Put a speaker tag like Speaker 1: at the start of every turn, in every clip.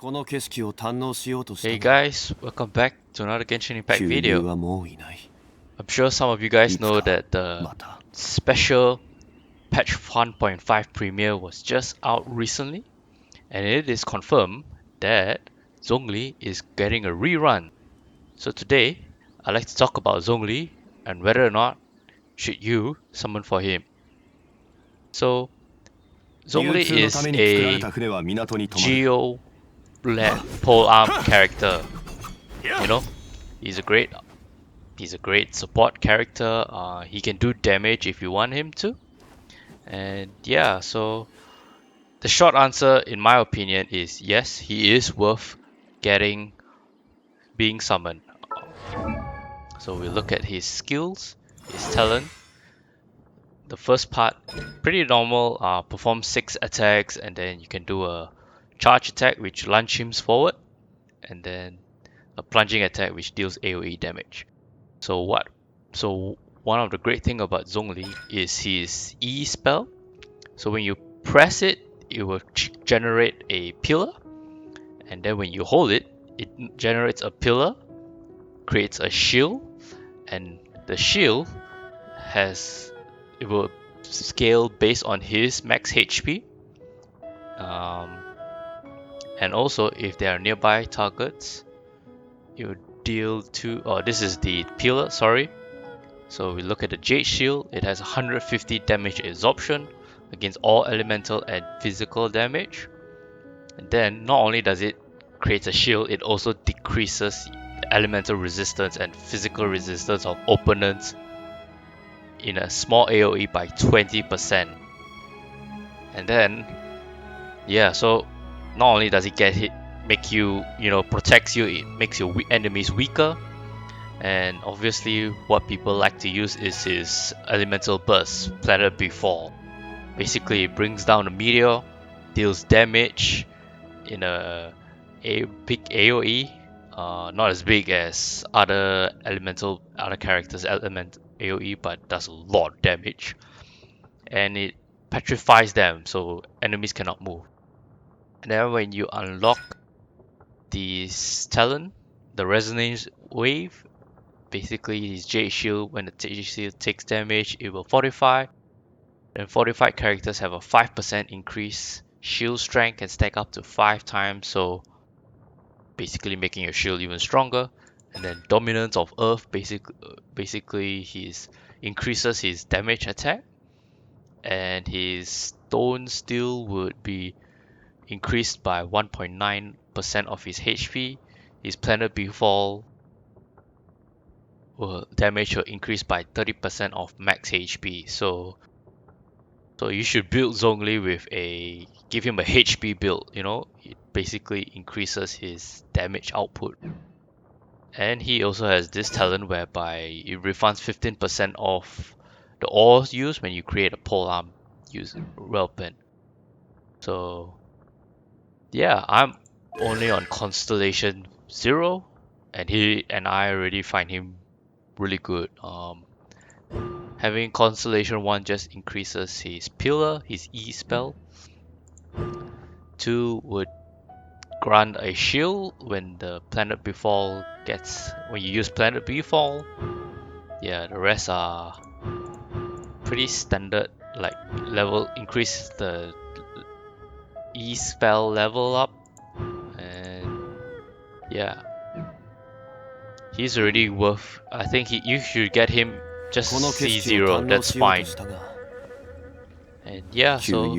Speaker 1: Hey guys, welcome back to another Genshin Impact video. I'm sure some of you guys know that the special patch 1.5 premiere was just out recently, and it is confirmed that Zhongli is getting a rerun. So today, I'd like to talk about Zhongli and whether or not should you summon for him. So Zhongli is a geo-led polearm character. You know, he's a great support character. He can do damage if you want him to. And yeah, so the short answer, in my opinion, is yes, he is worth being summoned. So we look at his skills, his talent. The first part, pretty normal. Perform 6 attacks, and then you can do a charge attack which launch him forward, and then a plunging attack which deals AoE damage. So one of the great thing about Zhongli is his E spell. So when you press it, it will generate a pillar, and then when you hold it, it generates a pillar, creates a shield, and the shield it will scale based on his max HP. And also if there are nearby targets, you deal 2. Oh, this is the pillar, sorry. So we look at the Jade Shield. It has 150 damage absorption against all elemental and physical damage. And then not only does it create a shield, it also decreases elemental resistance and physical resistance of opponents in a small AoE by 20%. And then, yeah, so not only does it get hit, protects you, it makes your enemies weaker. And obviously what people like to use is his elemental burst, Planet Befall. Basically it brings down a meteor, deals damage in a big AoE, not as big as other characters element AoE, but does a lot of damage. And it petrifies them, so enemies cannot move. And then when you unlock this talent, the Resonance Wave, basically his Jade Shield, when the Jade Shield takes damage, it will fortify. And fortified characters have a 5% increase. Shield strength can stack up to 5 times, so basically making your shield even stronger. And then Dominance of Earth, basically increases his damage attack. And his Stone Steel would be increased by 1.9% of his HP. His Planet Befall damage will increase by 30% of max HP. So you should build Zhongli give him a HP build, it basically increases his damage output. And he also has this talent whereby it refunds 15% of the ores used when you create a polearm weapon. So yeah, I'm only on Constellation 0, and I already find him really good. Having Constellation 1 just increases his pillar, his E spell. 2 would grant a shield when you use Planet Befall. Yeah, the rest are pretty standard, like increase the E spell level up. And yeah, he's already worth, I think you should get him just C0, that's fine. And yeah, so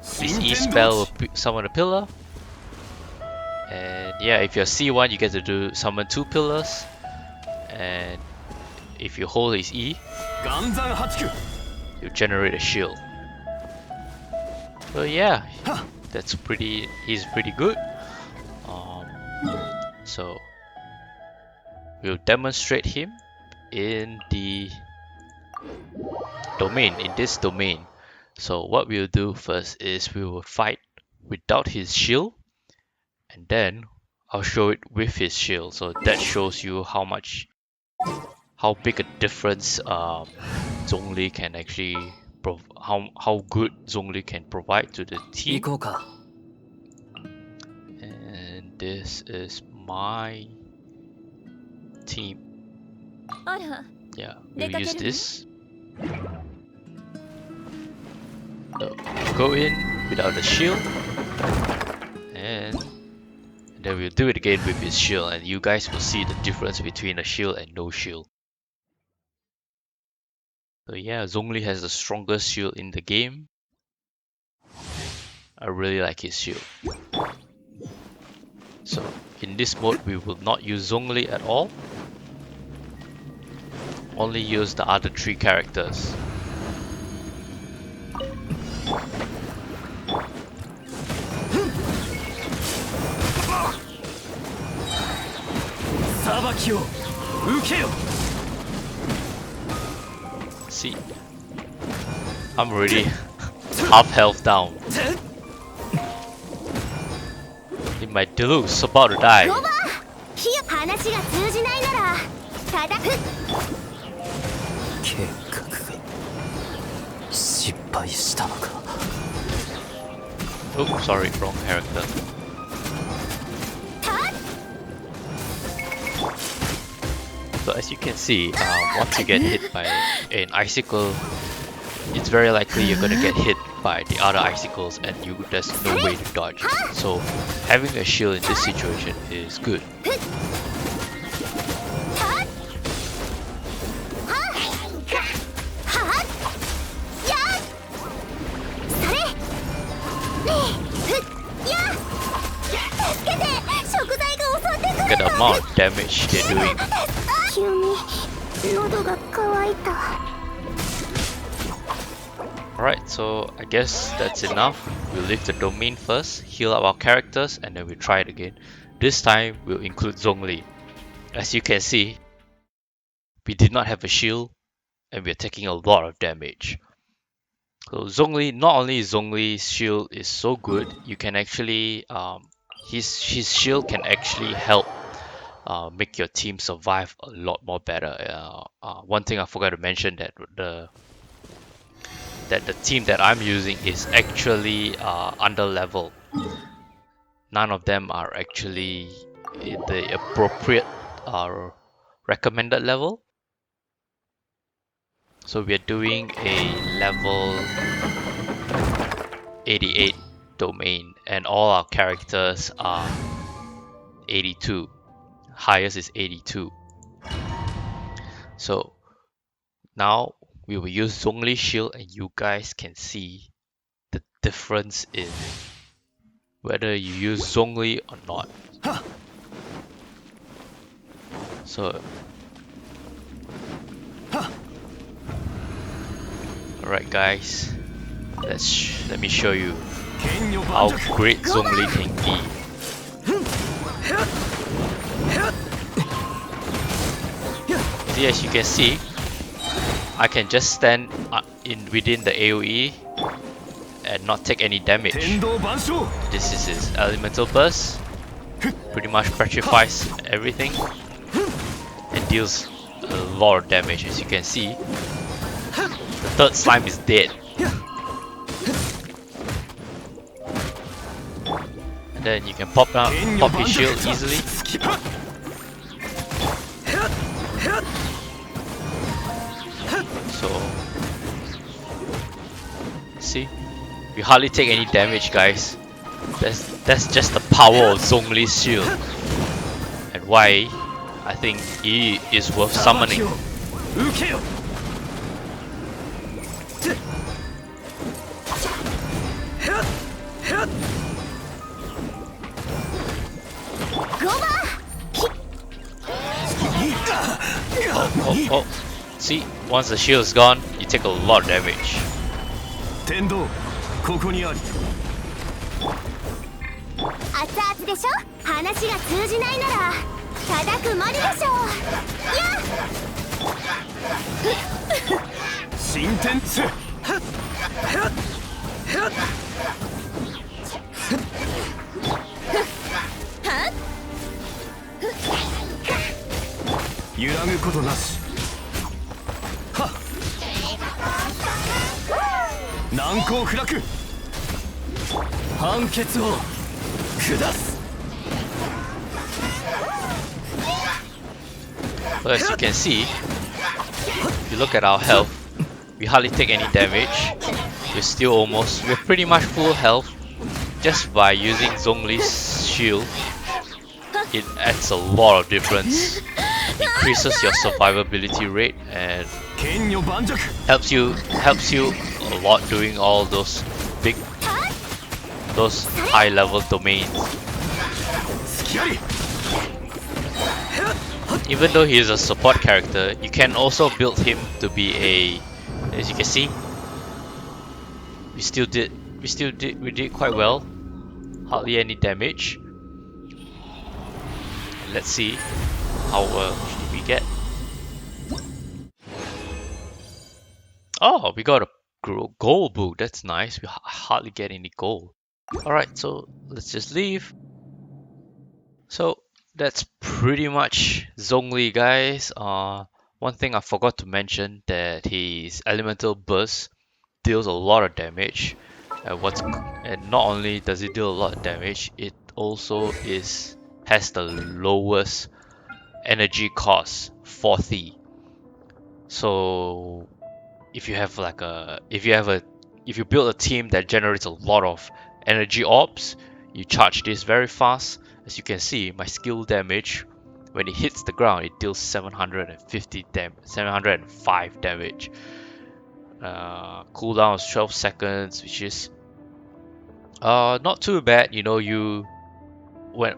Speaker 1: his E spell will summon a pillar. And yeah, if you're C1, you get to summon 2 pillars. And if you hold his E, you generate a shield. So yeah, he's pretty good. So we'll demonstrate him in this domain. So what we'll do first is we will fight without his shield, and then I'll show it with his shield. So that shows you how big a difference Zhongli can actually how good Zhongli can provide to the team. And this is my team. Yeah, we'll use this. So go in without the shield, and then we'll do it again with his shield, and you guys will see the difference between a shield and no shield. So yeah, Zhongli has the strongest shield in the game. I really like his shield. So in this mode we will not use Zhongli at all. Only use the other 3 characters. See, I'm already half health down. In my deluxe, about to die. Oh, sorry, wrong character. So as you can see, once you get hit by an icicle, it's very likely you're gonna get hit by the other icicles, and there's no way to dodge it. So having a shield in this situation is good. Look at the amount of damage they're doing. Alright, so I guess that's enough. We'll leave the domain first, heal up our characters, and then we'll try it again. This time we'll include Zhongli. As you can see, we did not have a shield, and we're taking a lot of damage. So Zhongli, not only is Zhongli's shield is so good, you can actually his shield can actually help make your team survive a lot more better. One thing I forgot to mention, that the team that I'm using is actually under level. None of them are actually the appropriate recommended level. So we're doing a level 88 domain, and all our characters are 82. Highest is 82. So now we will use Zhongli's shield, and you guys can see the difference in whether you use Zhongli or not. So alright guys, let me show you how great Zhongli can be. See, as you can see, I can just stand within the AoE and not take any damage. This is his elemental burst. Pretty much petrifies everything and deals a lot of damage. As you can see, the third slime is dead. And then you can pop his shield easily. So, see, we hardly take any damage, guys. That's just the power of Zhongli's shield, and why I think he is worth summoning. Oh. See, once the shield is gone, you take a lot of damage. So as you can see, if you look at our health, we hardly take any damage. We're pretty much full health just by using Zhongli's shield. It adds a lot of difference. Increases your survivability rate and helps you a lot doing all those high level domains. Even though he is a support character, you can also build him to be a, as you can see, we did quite well. Hardly any damage. Let's see how well we get. Oh, we got a gold book. That's nice. We hardly get any gold. Alright, so let's just leave. So that's pretty much Zhongli, guys. One thing I forgot to mention that his elemental burst deals a lot of damage. And not only does it deal a lot of damage, it also has the lowest energy cost, 40. So if you build a team that generates a lot of energy orbs, you charge this very fast. As you can see, my skill damage, when it hits the ground, it deals 705 damage. Cooldown is 12 seconds, which is not too bad. You know, when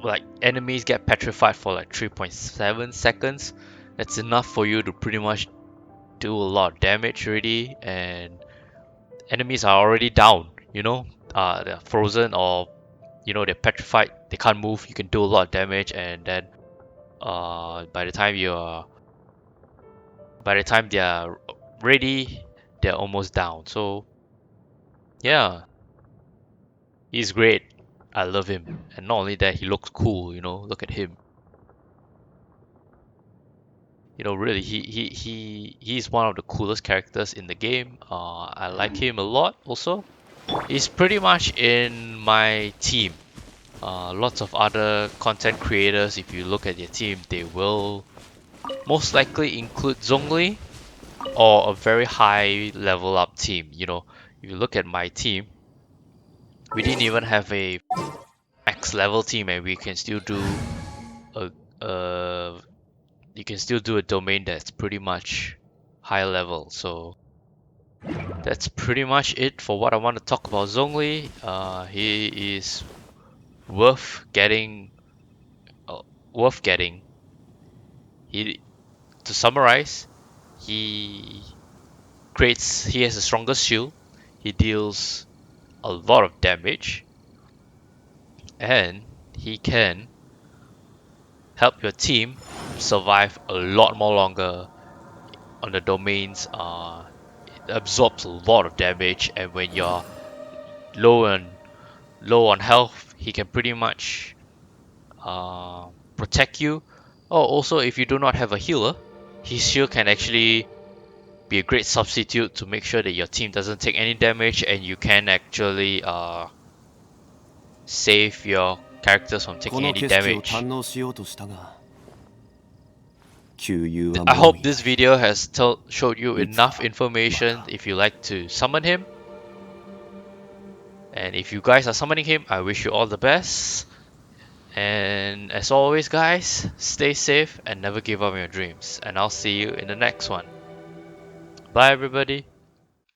Speaker 1: like enemies get petrified for like 3.7 seconds, that's enough for you to pretty much do a lot of damage already, and enemies are already down, you know, they're frozen or, you know, they're petrified, they can't move, you can do a lot of damage, and then by the time they are ready, they're almost down. So yeah, he's great. I love him, and not only that, he looks cool, you know, look at him. You know, really, he's one of the coolest characters in the game. I like him a lot also. He's pretty much in my team. Lots of other content creators, if you look at their team, they will most likely include Zhongli or a very high level up team. You know, if you look at my team, we didn't even have a max level team, and we can still do a you can still do a domain that's pretty much high level. So that's pretty much it for what I want to talk about Zhongli. He is worth getting. Worth getting. He, to summarize, he he has the strongest shield. He deals a lot of damage, and he can help your team survive a lot more longer on the domains. It absorbs a lot of damage, and when you're low on low on health, he can pretty much protect you. Oh, also, if you do not have a healer, his shield can actually be a great substitute to make sure that your team doesn't take any damage, and you can actually save your characters from taking any damage. I hope this video has showed you enough information if you like to summon him. And if you guys are summoning him, I wish you all the best. And as always, guys, stay safe and never give up on your dreams. And I'll see you in the next one. Bye, everybody.